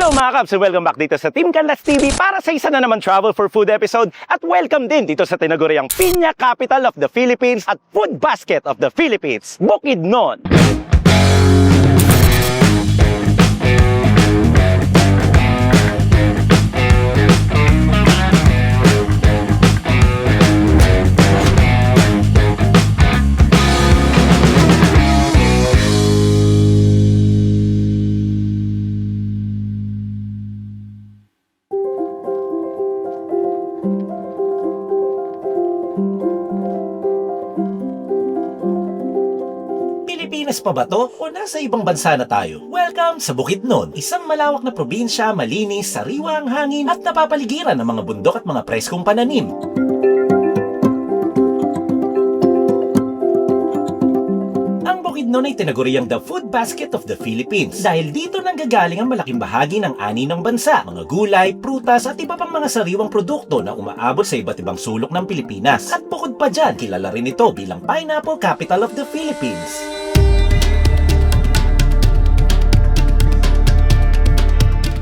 Hello mga Kabs and welcome back dito sa Team Canlas TV para sa isa na naman travel for food episode at welcome din dito sa tinaguriang Piña Capital of the Philippines at Food Basket of the Philippines, Bukidnon. Pilipinas pa ba to? O nasa ibang bansa na tayo? Welcome sa Bukidnon, isang malawak na probinsya, malinis, sariwa ang hangin at napapaligiran ng mga bundok at mga preskong pananim. Ang Bukidnon ay tinaguriang the Food Basket of the Philippines dahil dito nanggagaling ang malaking bahagi ng ani ng bansa, mga gulay, prutas at iba pang mga sariwang produkto na umaabot sa iba't ibang sulok ng Pilipinas. At bukod pa dyan, kilala rin ito bilang Pineapple Capital of the Philippines.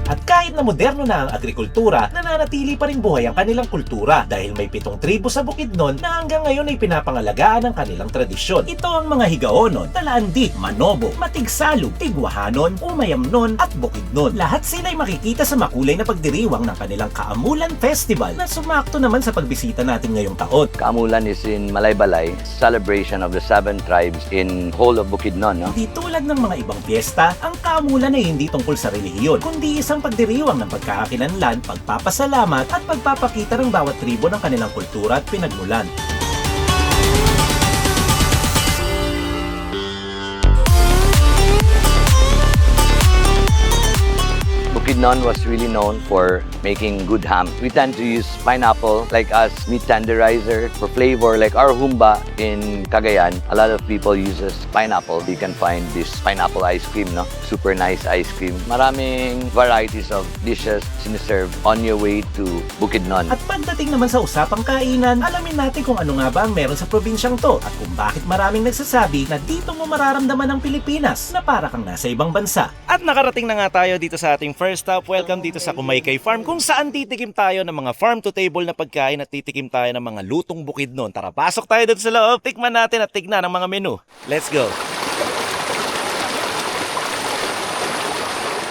At kahit na moderno na ang agrikultura, nananatili pa rin buhay ang kanilang kultura dahil may 7 tribo sa Bukidnon na hanggang ngayon ay pinapangalagaan ang kanilang tradisyon. Ito ang mga Higaonon, Talaandi, Manobo, Matigsalog, Tigwahanon, Umayamnon at Bukidnon. Lahat sila ay makikita sa makulay na pagdiriwang ng kanilang Kaamulan Festival na sumakto naman sa pagbisita natin ngayong taon. Kaamulan is in Malaybalay, celebration of the 7 tribes in whole of Bukidnon. No? Di tulad ng mga ibang piyesta, ang Kaamulan ay hindi tungkol sa relihiyon, kundi isang pagdiriwang ng pagkakakinanlan, pagpapasalamat at pagpapakita ng bawat tribo ng kanilang kultura at pinagmulan. Bukidnon was really known for making good ham. We tend to use pineapple, like us, meat tenderizer for flavor, like our humba in Cagayan. A lot of people uses pineapple. You can find this pineapple ice cream, no? Super nice ice cream. Maraming varieties of dishes siniserve on your way to Bukidnon. At pagdating naman sa usapang kainan, alamin natin kung ano nga ba ang meron sa probinsyang to at kung bakit maraming nagsasabi na dito mo mararamdaman ang Pilipinas na para kang nasa ibang bansa. At nakarating na nga tayo dito sa ating first stop. Welcome dito sa Kumaykay Farm kung saan titikim tayo ng mga farm-to-table na pagkain at titikim tayo ng mga lutong Bukidnon. Tara, pasok tayo dito sa loob. Tikman natin at tignan ang mga menu. Let's go!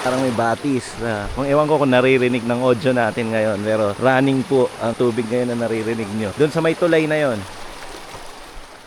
Parang may batis. Kung ewan ko kung naririnig ng audio natin ngayon, pero running po ang tubig ngayon na naririnig nyo. Doon sa may tulay na yon.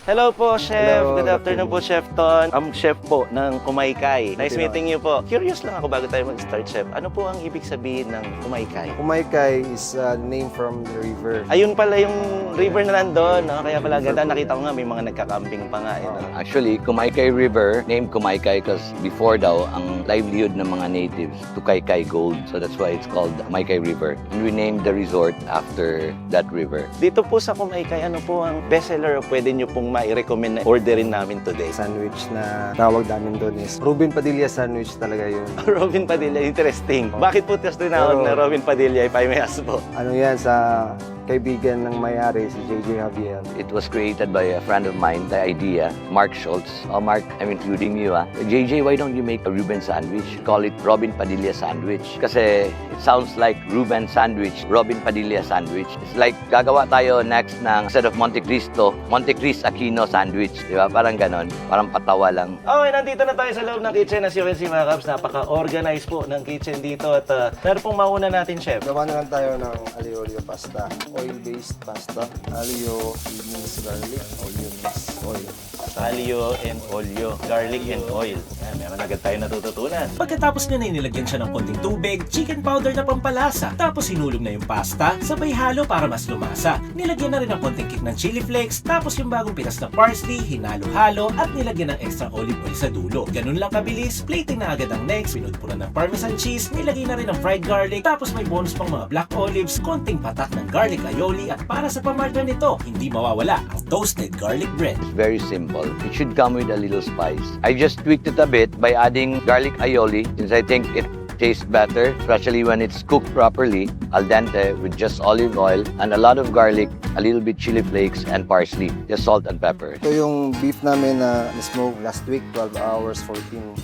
Hello po, Chef. Hello. Good afternoon po, Chef Ton. I'm Chef po ng Kumaykay. Nice meeting you po. Curious lang ako bago tayo mag-start, Chef. Ano po ang ibig sabihin ng Kumaykay? Kumaykay is a name from the river. Ayun pala yung river na nandun. No? Kaya pala ganda. Nakita ko nga may mga nagkakamping pa nga. No? Actually, Kumaykay River, named Kumaykay because before daw, ang livelihood ng mga natives, Tukaykay Gold. So that's why it's called Kumaykay River. And we named the resort after that river. Dito po sa Kumaykay, ano po ang bestseller o pwede nyo pong i-recommend na orderin namin today? Sandwich na tawag namin doon is Ruben Padilla sandwich talaga yun. Robin Padilla, interesting. Bakit po tas tinawag na Robin Padilla, if I may ask po? Ano yan sa kaibigan ng may-ari, si JJ Javier. It was created by a friend of mine, the idea, Mark Schultz. Oh, Mark, I'm including you, JJ, why don't you make a Ruben sandwich? Call it Robin Padilla sandwich. Kasi it sounds like Ruben sandwich, Robin Padilla sandwich. It's like gagawa tayo next ng instead of Monte Cristo, Monte Cristo Aquino sandwich. Di ba? Parang ganon. Parang patawa lang. Okay, nandito na tayo sa loob ng kitchen. As you can see, mga Kabs, napaka-organized po ng kitchen dito. At meron pong mauna natin, Chef. Gawa na lang tayo ng aliyo olio pasta. Oil-based pasta. Aliyo, beans, garlic, onions, oil. Alio and olio, garlic and oil. Yan, meron agad tayo natututunan. Pagkatapos nyo na inilagyan siya ng konting tubig, chicken powder na pampalasa, tapos hinulog na yung pasta, sabay halo para mas lumasa. Nilagyan na rin ng konting kick ng chili flakes, tapos yung bagong pitas na parsley, hinalo-halo, at nilagyan ng extra olive oil sa dulo. Ganun lang kabilis, plating na agad ang next, pinudpuran ng parmesan cheese, nilagay na rin ng fried garlic, tapos may bonus pang mga black olives, konting patak ng garlic aioli, at para sa pamartner nito, hindi mawawala ang toasted garlic bread. It's very simple. It should come with a little spice. I just tweaked it a bit by adding garlic aioli since I think it tastes better, especially when it's cooked properly, al dente, with just olive oil and a lot of garlic, a little bit chili flakes, and parsley. Just salt and pepper. Ito yung beef namin na smoke last week, 12 hours,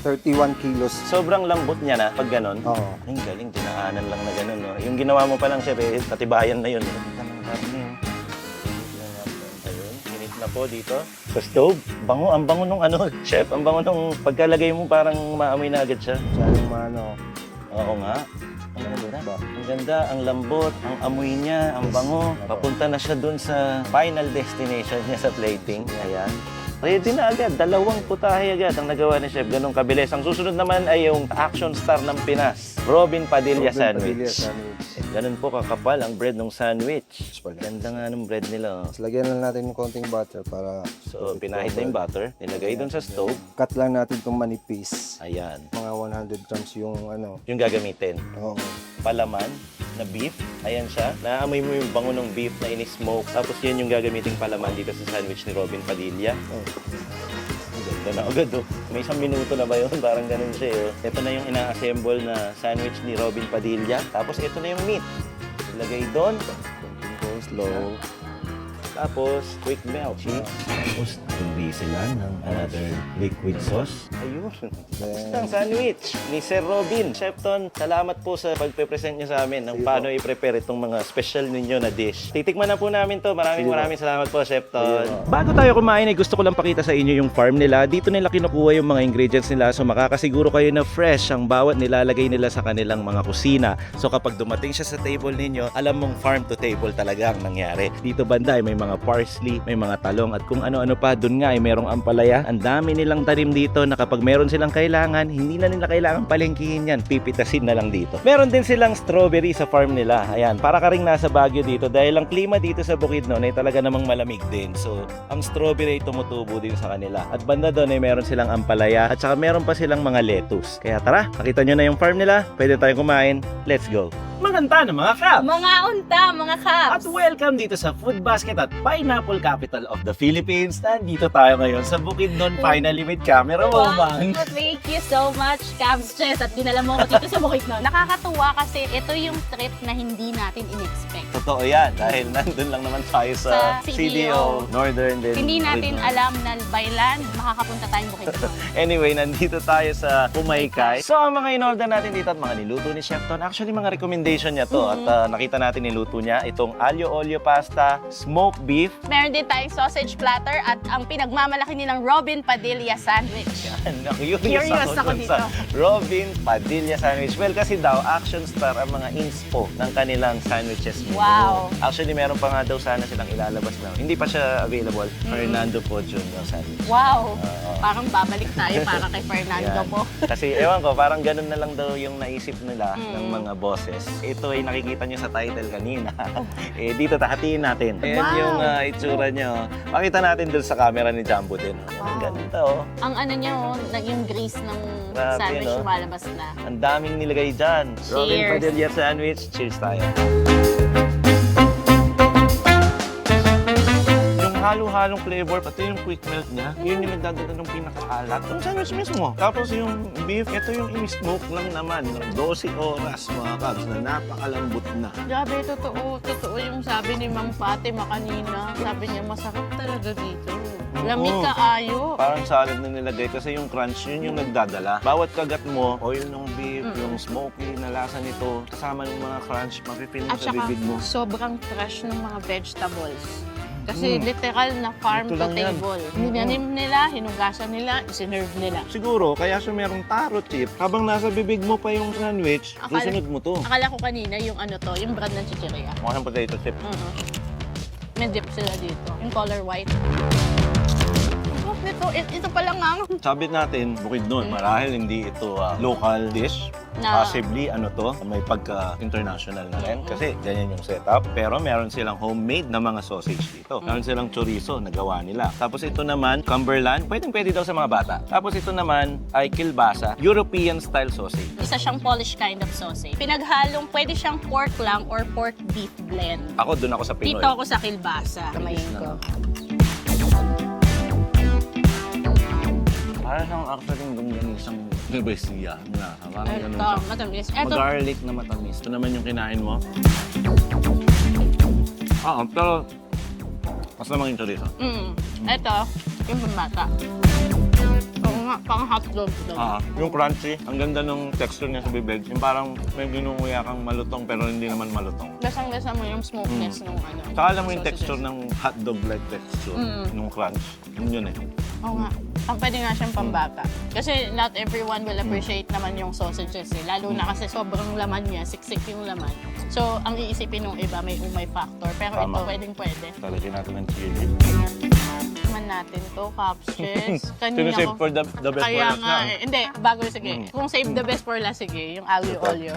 31 kilos. Sobrang lambot niya na pag ganon. Oo. Ang galing, dinaanan lang na ganon. No? Yung ginawa mo pa lang, chef, katibayan na yun. Ayun, init na po dito. Sa stove, bango, ang bango nung ano, chef, ang bango nung pagkalagay mo parang maamoy na agad siya. Masyadong maano. Oo nga. Ang ganda. Ang ganda, ang lambot, ang amoy niya, ang bango. Papunta na siya dun sa final destination niya sa plating. Ayan. Ready na agad. 2 putahe agad ang nagawa ni Chef. Ganong kabilis. Ang susunod naman ay yung action star ng Pinas, Robin Padilla Sandwich. Ganun po kakapal ang bread ng sandwich. Ganda nga ng bread nila. Oh. Tapos lagyan lang natin ng konting butter para... So, pinahid na yung butter. Nilagay dun sa stove. Cut lang natin itong manipis. Ayan. Mga 100 grams yung ano. Yung gagamitin. Oo. Palaman na beef. Ayan siya. Naamoy mo yung bango ng beef na in-smoke. Tapos yan yung gagamiting palaman dito sa sandwich ni Robin Padilla. Oh. Ang ganda na agad oh. May 1 minuto na ba yun? Parang ganun siya oh. Ito na yung ina-assemble na sandwich ni Robin Padilla. Tapos ito na yung meat. Ilagay doon. Go slow. Tapos quick melt. Cheese. Tapos tuloy sila ng another liquid sauce. Ayun. Basta ang sandwich ni Sir Robin. Chef Ton, salamat po sa pagpe-present niyo sa amin ng paano i-prepare itong mga special ninyo na dish. Titikman na po namin to. Maraming salamat po, Chef Ton. Bago tayo kumain, ay gusto ko lang pakita sa inyo yung farm nila. Dito nila kinukuha yung mga ingredients nila. So makakasiguro kayo na fresh ang bawat nilalagay nila sa kanilang mga kusina. So kapag dumating siya sa table ninyo, alam mong farm to table talaga ang nangyari. Dito banda ay may mga parsley, may mga talong at kung ano-ano pa. Doon nga ay merong ampalaya. Ang dami nilang tanim dito na kapag meron silang kailangan, hindi na nila kailangan palengkihin yan. Pipitasin na lang dito. Meron din silang strawberry sa farm nila. Ayan, para ka ring nasa Baguio dito dahil ang klima dito sa Bukidnon ay talaga namang malamig din. So, ang strawberry ay tumutubo din sa kanila. At banda doon ay meron silang ampalaya at saka meron pa silang mga lettuce. Kaya tara, nakita nyo na yung farm nila. Pwede tayong kumain. Let's go! Maganda na mga kap! Mga unta, mga At kaps! welcome dito sa Food Basket at Pineapple Capital of the Philippines. Nandito tayo ngayon sa Bukidnon finally with camera woman. Thank you so much, Cabs Chess. At dinala mo ko dito sa Bukidnon. Nakakatuwa kasi ito yung trip na hindi natin in-expect. Totoo yan dahil nandun lang naman tayo sa Sa CDO, Northern din. Hindi natin Bukidnon. alam na by land, makakapunta tayong Bukidnon. Anyway, nandito tayo sa Pumaykay. So, ang mga in-order natin dito at mga niluto ni Chef Ton, actually mga recommendation niya to at nakita natin niluto niya itong aglio olio pasta, smoked beef. Meron din tayong sausage platter at ang pinagmamalaki nilang Robin Padilla sandwich. Curious ako dun dito. sa Robin Padilla sandwich. Well, kasi daw, action star ang mga inspo ng kanilang sandwiches. Wow. Actually, meron pa nga daw sana silang ilalabas na. Hindi pa siya available. Fernando po Jr. sandwich. Wow! Parang babalik tayo para kay Fernando Yan. po. Kasi ewan ko, parang ganun na lang daw yung naisip nila ng mga bosses. Ito ay nakikita nyo sa title kanina. Dito tahatiin natin. Ayan Wow. yung itsura nyo. Pakita natin dun sa camera ni Jumbo din. Ang ganda oh. Ang ano niya, yung grease ng Grabe, sandwich no? lumalabas na. Ang daming nilagay dyan. Robin Cheers. Padilla sandwich. Cheers tayo. Yung halo-halong flavor, pati yung quick melt niya, yun yung nagdadala ng pinakaalat. Yung sandwich mismo. Tapos yung beef, ito yung in-smoke lang naman ng 12 oras mga kabs na napakalambot na. Grabe, totoo yung sabi ni Mang Fatima kanina. Sabi niya, masarap talaga dito. Lamig ka ayo. Parang salad na nilagay kasi yung crunch yun yung nagdadala. Bawat kagat mo, oil ng beef, yung smoky na lasa nito, kasama ng mga crunch, mapipil mo At sa saka, bibig mo. sobrang fresh ng mga vegetables. Kasi literal na farm Ito to lang yan. table. Ninanim nila, hinugasan nila, isinerve nila. Siguro, kaya siya merong taro chip. Habang nasa bibig mo pa yung sandwich, Akala- susunod mo to. Akala ko kanina yung ano to, yung brand ng chichirya. Mukha siyang potato chip. May dip sila dito. Yung color white. Ang sarap nito. Ito pa lang ang... Sabi natin, Bukidnon, marahil hindi ito local dish. Na- Possibly, ano to, may pagka-international na rin. Kasi ganyan yung setup. Pero meron silang homemade na mga sausage dito. Meron silang chorizo na gawa nila. Tapos ito naman, Cumberland. Pwedeng-pwede daw sa mga bata. Tapos ito naman ay kielbasa, European-style sausage. Isa siyang Polish kind of sausage. Pinaghalong, pwede siyang pork lang or pork beef blend. Ako, dun ako sa Pinoy. Dito ako sa kielbasa. Kamayin ko. Parang siyang actually yung isang Ano ba yung siya? Parang ganun Ito, siya. matamis. Ito, Garlic na matamis. Ito naman yung kinain mo. Pero mas naman yung chorizo. ito, yung pambata. Oo nga, pang hotdog daw. Yung crunchy, ang ganda ng texture niya sa bibig. Yung parang may ginunguya kang malutong pero hindi naman malutong. Lasang-lasa mo yung smokiness nung ano. Saka alam mo yung sausages. texture ng hotdog-like texture, nung crunch. Yun eh. Oo nga. Ang pwede nga siyang pambata. Kasi not everyone will appreciate naman yung sausages eh. Lalo na kasi sobrang laman niya, siksik yung laman. So, ang iisipin ng iba may umay factor. Pero ito, Tama. pwedeng-pwede. Talagyan natin ng chili. Naman natin to, captions. Save for the best for Kaya last nga na. eh. Hindi, bago sige. Kung save the best for last, sige. Yung aglio olio.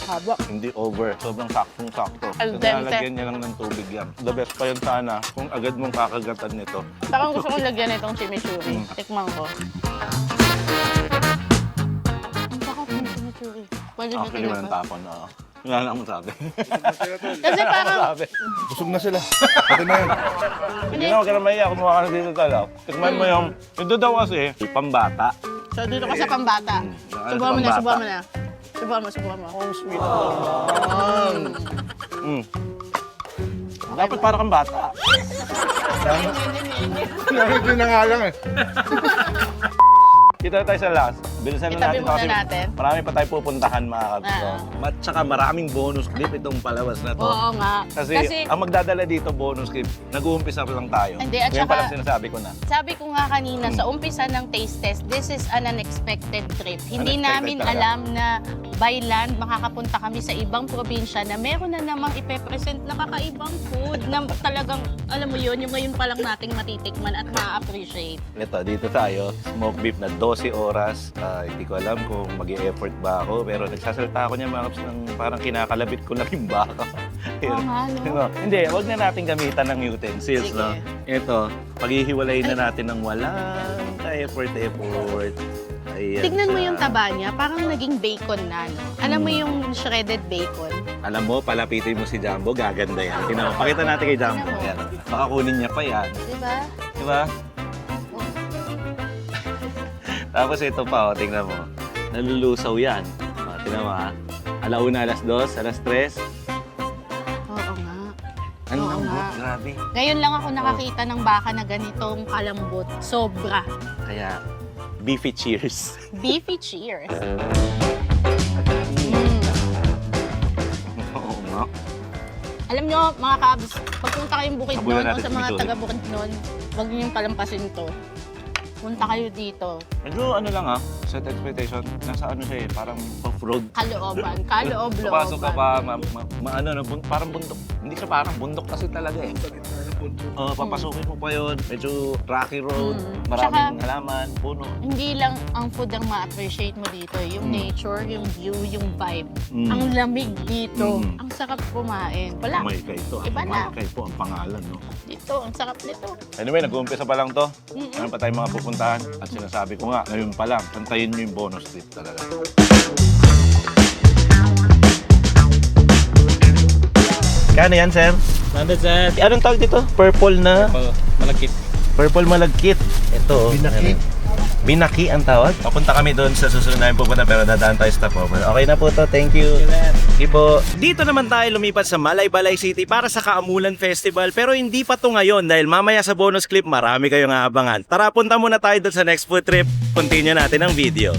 Haba. Hindi over. Sobrang saktong-sakto. Al Kasi dente. nalagyan niya lang ng tubig yan. The best pa yun sana kung agad mong kakagatan nito. Parang gusto kong lagyan itong chimichurri. Tikman ko. Ang bakit ng chimichurri? Pwede ba Actually, walang tinapay? tapon na. Wala na akong sabi. Kasi parang, sabi. Busog na sila. Pati na yan. Hindi na, huwag ka na mahiya. Kumuha ka na dito talaw. Tikman mo yung, ito daw kasi, pambata. so dito ka sa pambata. Subuhan mo na, Pambata. subuhan mo na. Subuhan mo. Oh, sweet. Dapat para kang bata. Hindi na nga lang eh. Kita na tayo sa last. Bilisan na Itabi natin muna kasi natin. marami pa tayo pupuntahan mga kabso. Ah. At saka maraming bonus clip itong palawas na to. Oo nga. Kasi ang magdadala dito bonus clip, nag-uumpisa pa lang tayo. Hindi, at Ngayon saka- pa lang sinasabi ko na. Sabi ko nga kanina, sa umpisa ng taste test, this is an unexpected trip. Hindi Unexpected namin talaga. alam na by land, makakapunta kami sa ibang probinsya na meron na namang ipepresent na kakaibang food na talagang, alam mo yun, yung ngayon pa lang nating matitikman at ma-appreciate. Ito, dito tayo, smoke beef na 12 oras. Hindi ko alam kung mag-e-effort ba ako, pero nagsasalita ako niya mga kaps ng parang kinakalabit ko lang yung baka. Oo nga, no? Hindi, wag na natin gamitan ng utensils, Sige. no? Ito, paghihiwalayin na natin ng walang ka-effort. Ayan Tignan mo siya. yung taba niya, parang naging bacon na, no? Alam mo yung shredded bacon? Alam mo, palapitin mo si Jumbo, gaganda yan. Tingnan mo, pakita natin kay Jumbo. Yan. Baka kunin niya pa yan. Diba? Diba? Tapos ito pa, tingnan mo. Nalulusaw yan. Tingnan mo ha. Alauna, alas 2, alas 3. Oo nga. Ang Oo lambot, nga. grabe. Ngayon lang ako nakakita ng baka na ganitong kalambot. Sobra. Kaya, beefy cheers. Beefy cheers. Oo nga. Alam nyo, mga kabs, pagpunta kayong Bukidnon Abulan o natin sa si mga Mitchell. taga Bukidnon, huwag nyo yung palampasin to. Punta kayo dito. Medyo ano lang ha, set expectation. Nasa ano siya eh, parang off-road. Kalooban. Kaloob-looban. Papasok ka pa, parang bundok. Hindi siya parang bundok kasi talaga eh. Papasukin mo pa yun. Medyo rocky road, maraming halaman, puno. Hindi lang ang food ang ma-appreciate mo dito. Yung nature, yung view, yung vibe. Mm. Ang lamig dito. Mm. Ang sarap kumain. Wala. Umaykay ito. Iba na. Umaykay po ang pangalan, no? Dito, ang sarap nito. Anyway, nag-uumpisa pa lang to. Mm-mm. Meron pa tayong mga pupuntahan. At sinasabi ko nga, ngayon pa lang, tantayin nyo yung bonus trip talaga. Kano yan, sir? Nandun sa Anong tawag dito? Purple na? malagkit. Purple malagkit. Ito. Binaki. Binaki ang tawag. Papunta kami doon sa susunod namin pupunta pero dadaan tayo stopover. Okay na po to. Thank you. Sige po. Dito naman tayo lumipat sa Malaybalay City para sa Kaamulan Festival pero hindi pa to ngayon dahil mamaya sa bonus clip marami kayong aabangan. Tara, punta muna tayo doon sa next food trip. Continue natin ang video.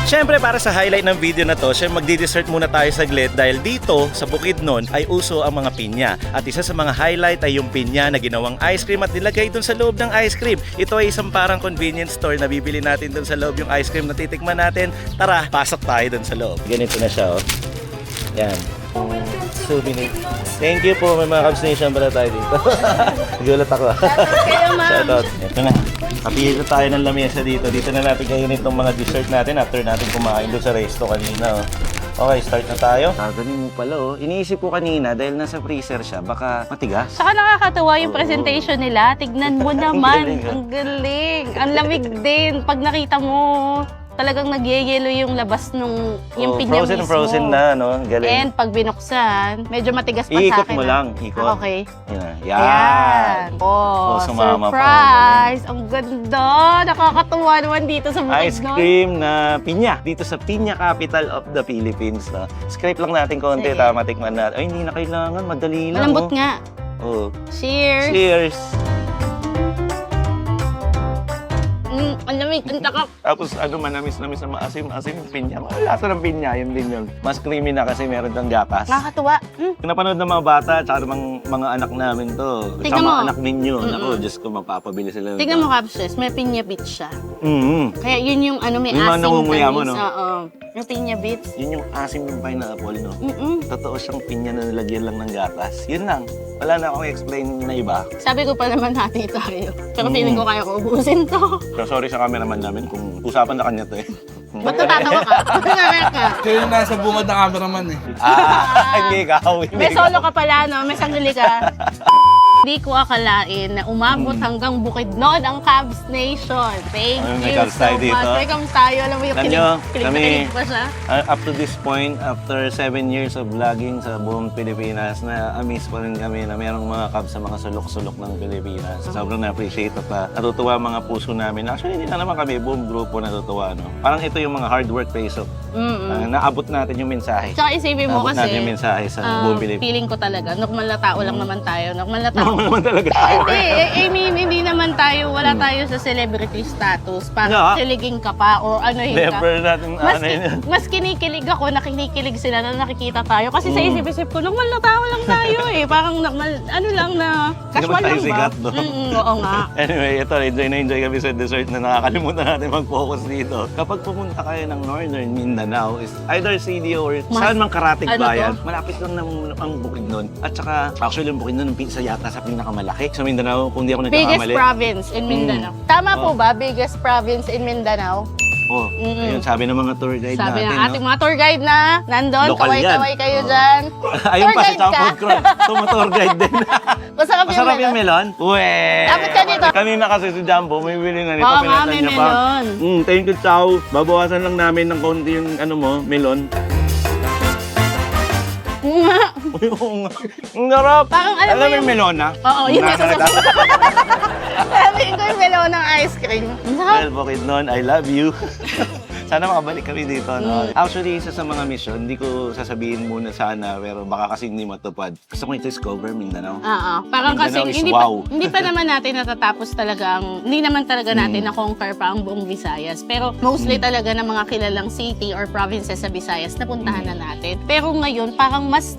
Siyempre para sa highlight ng video na to, magdi-dessert muna tayo saglit dahil dito sa Bukidnon ay uso ang mga pinya. At isa sa mga highlight ay yung pinya na ginawang ice cream at nilagay dun sa loob ng ice cream. Ito ay isang parang convenience store na bibili natin dun sa loob yung ice cream na titikman natin. Tara, pasok tayo dun sa loob. Ganito na siya, oh. Yan. Souvenir. Thank you po. May mga Cubs Nation pala tayo dito. Nagulat ako. Kayo, ma'am. Shoutout. Ito na. Kapili tayo ng lamesa dito. Dito na natin kainin itong mga dessert natin after natin kumain doon sa resto kanina. Oh. Okay, start na tayo. Galing mo pala oh. Iniisip ko kanina dahil nasa freezer siya, baka matigas. Saka nakakatawa yung presentation nila. Tignan mo naman. galing, ah. Ang galing. Ang lamig din. Pag nakita mo, talagang nagyayelo yung labas nung yung pinya mismo. Frozen na, no? Galing. And pag binuksan, medyo matigas pa sa Iikot akin. mo lang, ikot. Okay. Yan. Ayan. Oh, sumama pa. surprise! Ang ganda! Nakakatuwa naman dito sa Ice Bukidnon. cream na pinya. Dito sa Pinya Capital of the Philippines. No? Scrape lang natin konti, Sige. tama, tikman natin. Ay, hindi na kailangan. Madali lang. Malambot oh. nga. Oh. Cheers! Cheers! Ang lamig, ang takap. Tapos ano, manamis-namis na maasim-asim yung pinya. Lasa ng pinya, yun din yun. Mas creamy na kasi meron ng gatas. Nakakatuwa. Pinapanood ng mga bata, tsaka ng mga anak namin to. Tingnan Tsaka mo. mga anak ninyo. Naku, Diyos ko, mapapabili sila. Tingnan mo, Capses, may pinya bits siya. Mm-hmm. Kaya yun yung ano, may Yung mga asim namumuya mo, tamis. no? Oo. Yung pinya bits. Yun yung asim ng pineapple, no? Totoo Siyang pinya na nilagyan lang ng gatas. Yun lang. Wala na akong explain na iba. Sabi ko pa naman hati tayo. Pero feeling ko kaya ko ubusin to. So, sorry sa cameraman namin kung usapan na kanya to eh. Ba't natatawa ka? Ba't nangyari ka? Kayo yung nasa bungad ng cameraman eh. Hindi ikaw. May solo ka pala, no? May sanggili ka. Hindi ko akalain na umabot hanggang Bukidnon ang Cavs Nation. Thank Ayun, may you Cavs so tayo much. dito. May Cavs tayo. Alam mo yung Alam nyo, kilig pa siya. Up to this point, after 7 years of vlogging sa buong Pilipinas, na-amaze pa rin kami na mayroong mga Cavs sa mga sulok-sulok ng Pilipinas. Sobrang na-appreciate at natutuwa ang mga puso namin. Actually, hindi na naman kami, buong grupo natutuwa. No? Parang ito yung mga hard work pays off. Naabot natin yung mensahe. Tsaka isipin mo Naabot kasi, natin yung mensahe sa buong Pilipinas. feeling ko talaga, normal na tao lang naman tayo. Normal na tao. Normal naman talaga. Hindi, I mean, hindi naman tayo, wala tayo sa celebrity status. Para Yeah. kiligin ka pa or anuhin ka. Never natin Mas, ano yun. mas kinikilig ako, nakinikilig sila na nakikita tayo. Kasi sa isip-isip ko, normal na tao lang tayo eh. Parang normal, ano lang na, casual tayo lang ba? sikat, no? Oo nga. Anyway, ito, enjoy na enjoy kami sa dessert na nakakalimutan natin mag-focus dito. Kapag pumunta kayo ng Northern Mindanao, is either CDO or saan mang karatig ano bayan, to? malapit lang ang Bukidnon. At saka, actually, yung Bukidnon, isa yata sa pinakamalaki sa Mindanao, kung di ako Biggest nagkakamali. province in Mindanao. Tama po ba? Biggest province in Mindanao? Oh, ayun, sabi ng mga tour guide Sabi natin. ng ating mga tour guide na nandun, Lokal kaway-kaway yan. kayo Oo. dyan. Ayun Tour pa si guide ka? Chow Crowd. Tour guide din. Masarap Masarap yung melon. melon? Uwe! Dapat ka dito. Kanina kasi si Jumbo, may bili na nito. Oo nga, pinatan may niya pa. melon. Thank you, Chow. Babawasan lang namin ng konti yung ano mo, melon. Nga. Uy, oo nga. Ang sarap. Parang alam mo mo yung yung- melon, ha? Oo, yun yung Nasa- sasabihin. Sabihin ko yung melon ng ice cream. Ang sarap. Well, Bukidnon, I love you. Sana makabalik kami dito, no? Actually, isa sa mga mission, hindi ko sasabihin muna sana, pero baka kasi hindi matupad. Gusto ko i-discover Mindanao. Oo. Parang kasi Mindanao is hindi wow. hindi pa naman natin natatapos talaga hindi naman talaga natin na-conquer pa ang buong Visayas. Pero mostly talaga ng mga kilalang city or provinces sa Visayas napuntahan na natin. Pero ngayon parang mas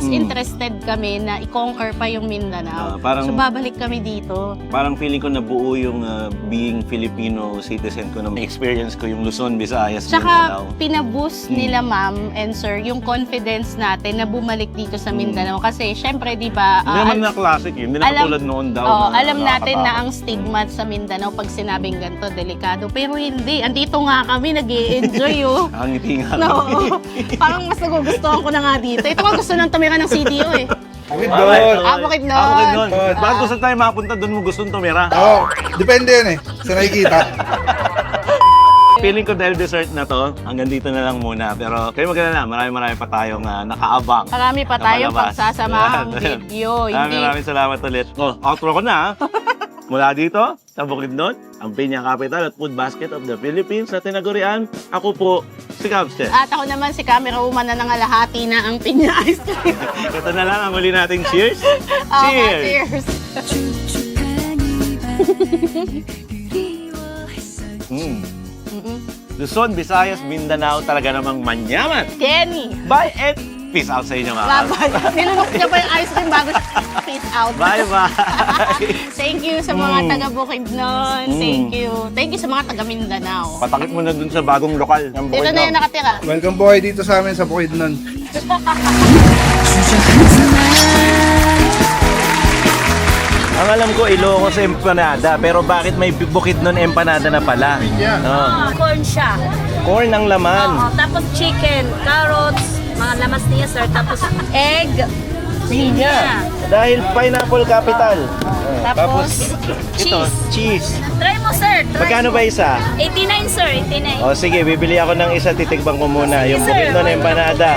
interested kami na i-conquer pa yung Mindanao. Parang- So babalik kami dito. Parang feeling ko nabuo yung being Filipino citizen ko, na experience ko yung Luzon, Visayas, Tsaka Mindanao. pinaboost nila ma'am and sir yung confidence natin na bumalik dito sa Mindanao. Kasi syempre di ba Hindi naman na classic yun. Hindi na katulad noon daw. Oo, na alam natin na nakakatakot. ang stigma sa Mindanao pag sinabing ganito, delikado. Pero hindi. Andito nga kami, nag-i-enjoy oh. Ang ngiti nga. No, parang mas nagugustuhan ko na nga dito. Ito nga gusto nang tumira ng CDO eh. Bukidnon! Bukidnon. Bukidnon. Bakit gusto tayo mapunta doon mo gustong tumira? Oo, depende yun eh. Sa nakikita. Feeling ko dahil dessert na to, hanggang dito na lang muna. Pero kayo mag-alala, marami pa tayong nakaabang. Marami pa tayong Napalabas. pagsasamahang Ayan. video. Maraming salamat ulit. Oh, outro ko na. Mula dito, sa Bukidnon, ang Pinya Capital at Food Basket of the Philippines sa tinagurian. Ako po, si Capster. At ako naman si camera woman na nangalahati na ang pinya ice cream. Ito na lang ang huli nating cheers. Okay, Cheers! cheers! Luzon, Visayas, Mindanao, talaga namang manyaman. Kenny! Bye and peace out sa inyo mga Bye-bye. Nilunok niya pa yung ice cream bago peace out. Bye-bye! Thank you sa mga taga Bukidnon. Thank you. Thank you sa mga taga Mindanao. Patakip mo na dun sa bagong lokal ng Dito na yung nakatira. Welcome po kayo dito sa amin sa Bukidnon. Ang alam ko, Ilocos empanada, pero bakit may Bukidnon empanada na pala? Oh. Corn siya. Corn ang laman. Oo, tapos chicken, carrots, mga lamas niya sir. Tapos egg, Pinya. Dahil pineapple capital. Tapos, ito, cheese. Try mo, sir. Try Magkano mo. ba isa? 89, sir. 89. O sige, bibili ako ng isa, titikbang ko muna. Yung Sige, bukid sir. nun empanada.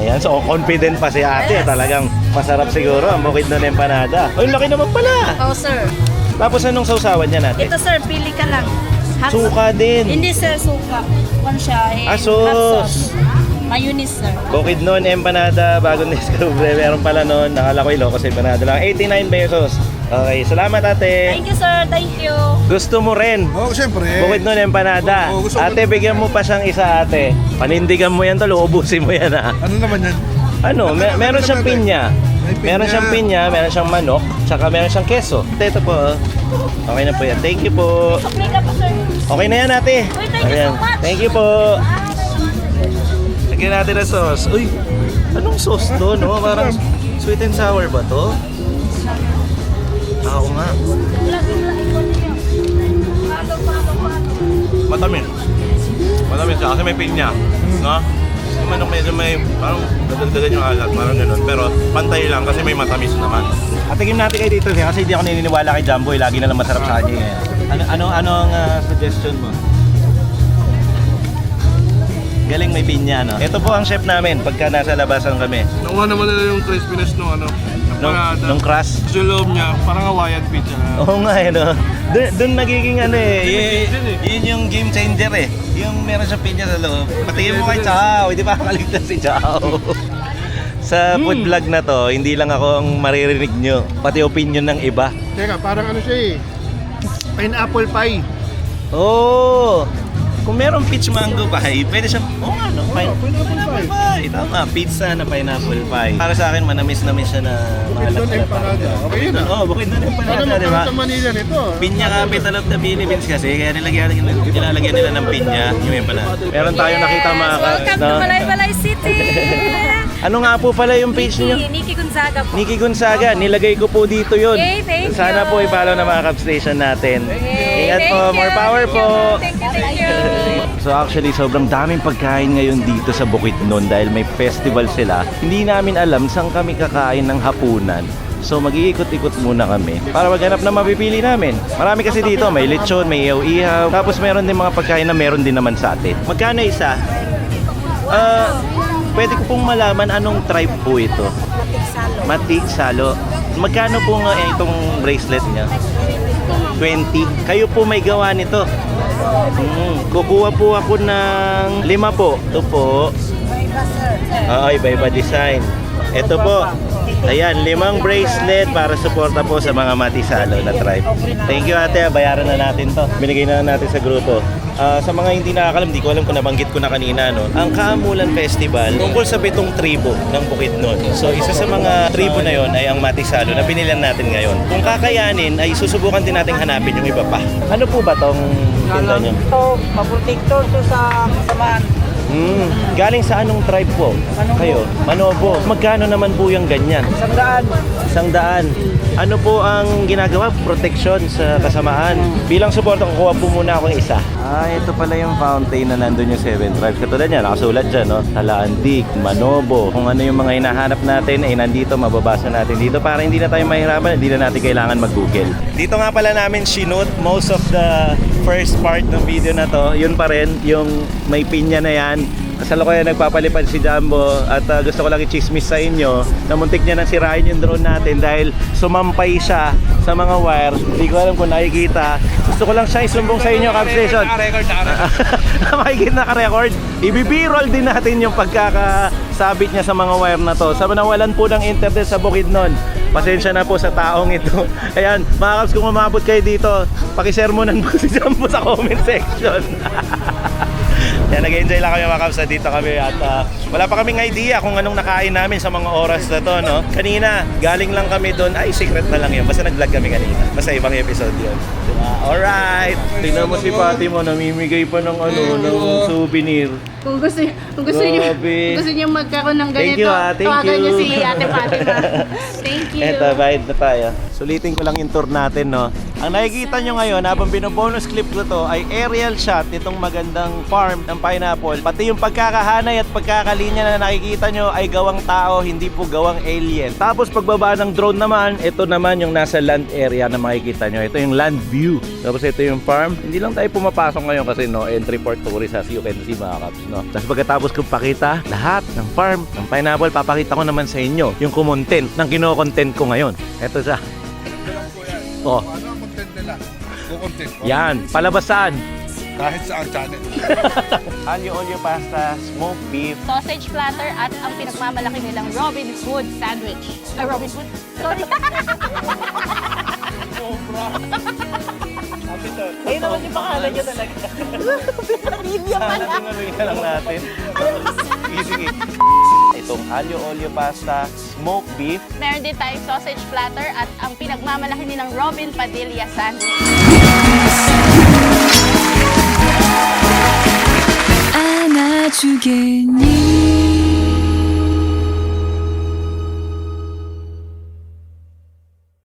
Ayan, so confident pa si ate. Talagang masarap siguro ang bukid nun empanada. Ay, laki naman pala. Oh, sir. Tapos anong sausawan niya natin? Ito, sir. Pili ka lang. Hot Suka din. Hindi, sir. Suka. Kung siya. Ah, Hot sauce. sauce. Mayonnaise, sir. Bukid nun, empanada, bagong discover. Meron pala nun. Nakala ko Ilocos empanada lang. 89 pesos. Okay, salamat ate. Thank you, sir. Thank you. Gusto mo rin? Oo, siyempre. Bukid nun, empanada. Oo, gusto ko. Ate, bigyan mo pa siyang isa ate. Panindigan mo yan tol, uubusin mo yan ha. Ano naman yan? Ano, meron siyang pinya. May pinya. Meron siyang pinya, meron siyang manok, tsaka meron siyang keso. Ito po. oh. Okay na po yan. Thank you po. Kapli ka pa, sir. Okay na yan ate. Uy, thank you so much. Thank you po. Lagyan natin ng sauce. Uy, anong sauce to, no? Parang sweet and sour ba to? Ako nga. Matamis. Matamis siya kasi may pinya. No? Yung manok medyo may parang dadagdagan yung alat, parang ganun. Pero pantay lang kasi may matamis naman. At tigim natin kayo dito kasi hindi ako naniniwala kay Jumbo. Lagi na lang masarap sa kanya. Ano ang suggestion mo? Galing may pinya, no? Ito po ang chef namin pagka nasa labasan kami. Nakuha naman nila yung crispiness nung Nung crust. Sa loob niya, parang Hawaiian pizza na. Oo nga, no? Doon nagiging yun yung game changer eh. Yung meron siyang pinya sa loob. Patingin mo kay Chao, hindi pa makaligtas si Chao. Sa food vlog na to, hindi lang ako ang maririnig nyo, pati opinion ng iba. Teka, parang ano siya eh. Pineapple pie. Oo! Kung merong peach mango pie, pwede siyang, pineapple pie. Tama, pizza na pineapple pie. Para sa akin, manamis-namis siya na Bukid doon empanada. Okay yun ah. Oo, bukid doon Ano empanada, di magkano ba? sa Manila nito? Pinya capital of the Philippines kasi, kaya nilalagyan nila ng pinya, yung empanada. Meron tayong nakita mga Welcome to Balay City. Ano nga po pala yung page niyo? Nikki Gonzaga po. Nikki Gonzaga, nilagay ko po dito yun. Yay, thank Sana you. po i-follow na mga Cub Station natin. Ingat Thank po, you, more power thank po. you, Thank you, thank you. So actually, sobrang daming pagkain ngayon dito sa Bukidnon dahil may festival sila. Hindi namin alam saan kami kakain ng hapunan. So mag-iikot-ikot muna kami para maghanap na mapipili namin. Marami kasi dito, may lechon, may ihaw-ihaw. Tapos meron din mga pagkain na meron din naman sa atin. Magkano isa? Pwede ko pong malaman anong tribe po ito? Mati Salo. Magkano po nga itong bracelet niya? 20. Kayo po may gawa nito. Kukuha po ako ng 5 po. Ito po. Iba-iba design. Ito po. Ayan, 5 bracelet para suporta po sa mga Matisalo na tribe. Thank you ate, bayaran na natin to. Binigay na natin sa grupo. Sa mga hindi nakakalam, di ko alam kung nabanggit ko na kanina, no? Ang Kaamulan Festival, tungkol sa 7 tribo ng Bukidnon. So, isa sa mga tribo na yon ay ang Matisalo na binilan natin ngayon. Kung kakayanin, ay susubukan din natin hanapin yung iba pa. Ano po ba tong tinda nyo? Ito, maprotektor to sa kasamaan. Galing sa anong tribe po? Kayo? Manobo. Magkano naman po yung ganyan? 100. 100. Ano po ang ginagawa? Protection sa kasamaan. Bilang suporta, kukuha po muna ako ng isa. Ito pala yung fountain na nandun yung 7 tribes. Katulad niya, nakasulat dyan, no? Talaandik, Manobo. Kung ano yung mga hinahanap natin, ay nandito, mababasa natin dito para hindi na tayo mahirapan, hindi na natin kailangan mag-google. Dito nga pala namin sinut most of the first part ng video na to. Yun pa rin, yung may pinya na yan. Kasalukuyan nagpapalipad si Jumbo at gusto ko lang i-chismis sa inyo na muntik niya nang sirain yung drone natin dahil sumampay siya sa mga wire. Hindi ko alam kung nakikita. Gusto ko lang siya isumbong sa inyo, Cub Station. Makikita naka-record. I-b-roll din natin yung pagkakasabit niya sa mga wire na to. Sa nawalan po ng internet sa Bukidnon, pasensya na po sa taong ito. Ayan, mga Cubs, kung umabot kayo dito, pakisermonan po si Jumbo sa comment section. Yan, nag-enjoy lang kami mga Cubs, dito kami at wala pa kaming idea kung anong nakain namin sa mga oras na to, no? Kanina, galing lang kami doon, ay secret na lang yun, basta nag-vlog kami kanina, basta ibang episode yun. Alright, tingnan mo si Pati mo, namimigay pa ng ng souvenir. Kung gusto niyo magkaroon ng Thank ganito, you, thank tawagan niyo you. si Ate Fatima. Thank you. Eto, bayad na tayo. Sulitin ko lang yung tour natin, no? Ang nakikita nyo ngayon, habang binobonus clip ko to, ay aerial shot itong magandang farm ng ng pineapple. Pati yung pagkakahanay at pagkakalinya na nakikita nyo ay gawang tao, hindi po gawang alien. Tapos pagbaba ng drone naman, ito naman yung nasa land area na makikita nyo. Ito yung land view. Tapos ito yung farm. Hindi lang tayo pumapasok ngayon kasi no entry for tourists as you can see mga kaps, no. Tapos pagkatapos kong pakita lahat ng farm ng pineapple, papakita ko naman sa inyo yung kumontent ng kino-content ko ngayon. Ito siya. Oh. Ano ang content nila? Content. Yan, palabas saan? Kahit saan channel. Aglio olio pasta, smoked beef. Sausage platter at ang pinagmamalaki nilang Robin Hood sandwich. Robin Hood? Sorry. Ayun naman yung pangalan niya talaga. Trivia pala. Tingnan lang natin. Sige. Itong aglio olio pasta, smoked beef. Meron din tayong sausage platter at ang pinagmamalaki nilang Robin Padilla sandwich. 안아주겠니